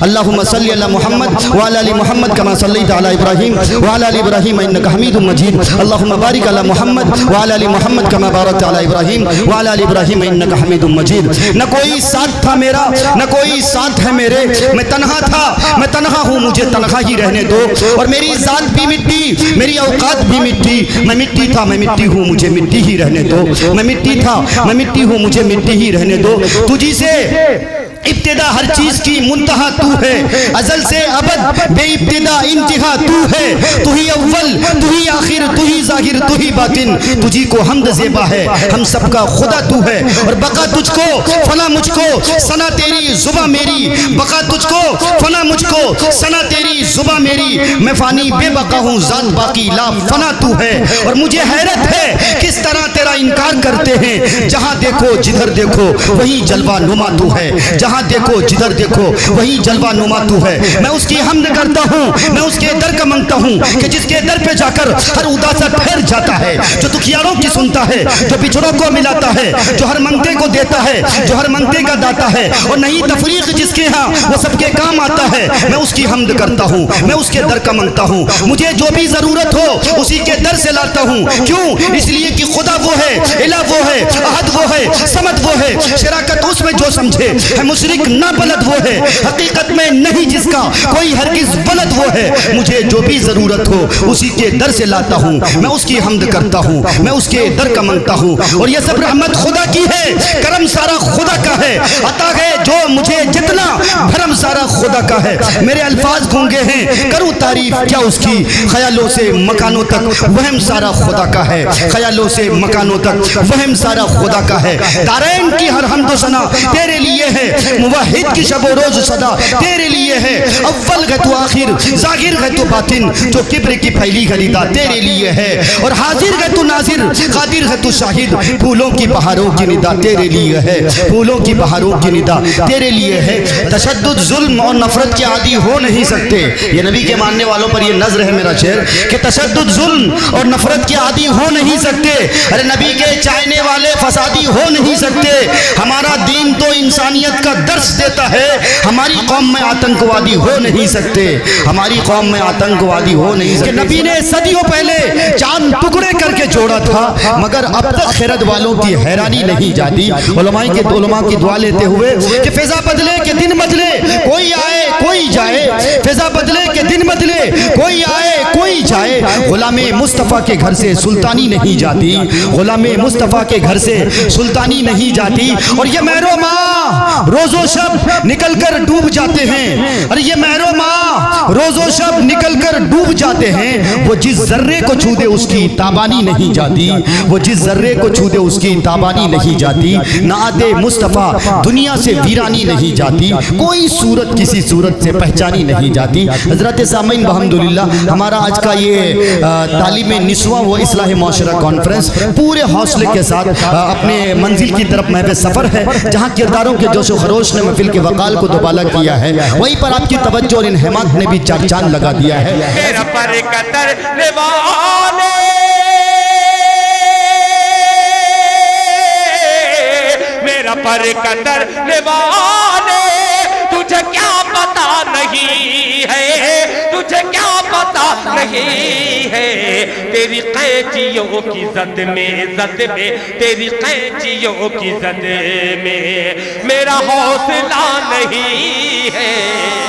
اللہم صلی علی محمد وعلی آل محمد کما صلیت علی ابراہیم وعلی آل ابراہیم انک حمید مجید اللہم بارک علی محمد وعلی آل محمد کما بارکت علی ابراہیم وعلی آل ابراہیم انک حمید مجید۔ نہ کوئی ساتھ تھا میرا نہ کوئی ساتھ ہے میرے، میں تنہا تھا میں تنہا ہوں، مجھے تنہا ہی رہنے دو، اور میری ذات بھی مٹی میری اوقات بھی مٹی، میں مٹی تھا میں مٹی ہوں، مجھے مٹی ہی رہنے دو، میں مٹی تھا میں مٹی ہوں، مجھے مٹی ہی رہنے دو۔ تجھی سے ابتدا ہر چیز کی منتہا تو ہے، ازل سے ابد بے ابتدا انتہا تو ہے، تو ہی اول تو ہی آخر تو ہی ظاہر تو ہی باطن، تجھی کو حمد زیبا ہے، ہم سب کا خدا تو ہے، اور بقا تجھ کو فنا مجھ کو ثنا تیری زباں میری، بقا تجھ کو فنا مجھ کو ثنا تیری زباں میری، میں فانی بے بقا ہوں ذات باقی لا فنا تو ہے، اور مجھے حیرت ہے کس طرح تیرا انکار کرتے ہیں، جہاں دیکھو جدھر دیکھو وہی جلوہ نما تو ہے، جہاں دیکھو جدھر دیکھو وہی جلوہ نما تو ہے۔ میں اس کی حمد کرتا ہوں، میں اس کے در کا منگتا ہوں کہ جس کے در پہ جا کر ہر اداسا ٹھہر جاتا ہے، جو دکھیاروں کی سنتا ہے، جو بچھڑوں کو ملاتا ہے، جو ہر منگتے کو دیتا ہے، جو ہر منگتے کا داتا ہے، اور نہیں تفریق جس کے ہاں وہ سب کے کام آتا ہے، میں اس کی حمد کرتا ہوں، میں اس کے در کا منگتا ہوں، مجھے جو بھی ضرورت ہو اسی کے در سے لاتا ہوں، کیوں؟ اس لیے کہ خدا وہ ہے، الہ وہ ہے، احد وہ ہے، صمد وہ ہے، شراکت اس میں جو سمجھے ہے، مشرک نہ بلد وہ ہے، حقیقت میں نہیں جس کا کوئی ہرگز بلد وہ ہے، مجھے جو بھی ضرورت ہو اسی کے در سے لاتا ہوں، میں اس کی حمد کرتا ہوں، میں اس کے در کا منگتا ہوں، اور یہ سب رحمت خدا کی ہے، کرم سارا خدا کا ہے، عطا ہے جو مجھے جتنا بھرم سارا خدا کا ہے۔ میرے الفاظ گونگے ہیں کروں تعریف کیا اس کی، خیالوں سے مکانوں تک وہم سارا خدا کا ہے، خیالوں سے مکانوں تک وہم سارا خدا کا ہے۔ دارین کی ہر حمد و ثنا تیرے لیے ہے، موحد کی شب و روز صدا تیرے لیے ہے، اول ہے تو آخر ظاہر ہے تو باطن، جو کبر کی پھیلی گلیدہ تیرے لیے ہے، اور حاضر ہے تو ناظر قادر ہے تو شاہد، پھولوں کی بہاروں کی ندا تیرے لیے ہے، پھولوں کی بہاروں کی ندا تیرے لیے ہے۔ تشدد ظلم اور نفرت کے عادی ہو نہیں سکتے، یہ نبی کے ماننے والوں پر یہ نظر ہے میرا شعر کہ تشدد ظلم اور نفرت کے عادی ہو نہیں سکتے، ارے نبی کے چاہنے والے فسادی ہو نہیں سکتے، ہمارا دین تو انسانیت کا درس دیتا ہے، ہماری قوم میں آتنکوادی ہو نہیں سکتے، ہماری قوم میں آتنکوادی ہو نہیں سکتے۔ نبی نے صدیوں پہلے چاند ٹکڑے کر کے جوڑا تھا، مگر اب تک خرد والوں کی حیرانی نہیں جاتی۔ علماء کی دعا لیتے ہوئے کہ فضا بدلے کہ دن بدلے، کوئی آئے کوئی جائے، فضا بدلے کہ دن بدلے، کوئی آئے کوئی جائے، غلام مصطفیٰ کے گھر سے سلطانی نہیں جاتی، غلام مصطفیٰ کے گھر سے سلطانی نہیں جاتی، اور یہ مہر و ماہ روز و شب نکل کر ڈوب جاتے ہیں، اور یہ مہر و ماہ روز و شب نکل کر ڈوب جاتے ہیں، وہ جس ذرے کو چھو دے اس کی تابانی نہیں جاتی، وہ جس ذرے کو چھو دے اس کی تابانی نہیں جاتی، نعت مصطفیٰ دنیا سے ویرانی نہیں جاتی، کوئی صورت کسی صورت سے پہچانی نہیں جاتی۔ حضرت سامعین الحمدللہ ہمارا آج کا یہ تعلیم نسواں و اصلاح معاشرہ کانفرنس پورے حوصلے کے ساتھ اپنے منزل کی طرف محو سفر ہے، جہاں کرداروں کے جوش و خروش نے محفل کے وقال کو دوبالا کیا ہے، وہیں پر آپ کی توجہ اور انہمات نے بھی چار چاند لگا دیا ہے۔ میرا پر قطر نوالے میرا پر قطر نوالے، تجھے کیا پتا نہیں ہے، تجھے کیا پتا نہیں ہے، تیری قینچیوں کی زد میں تیری قینچیوں کی زد میں میرا حوصلہ نہیں ہے۔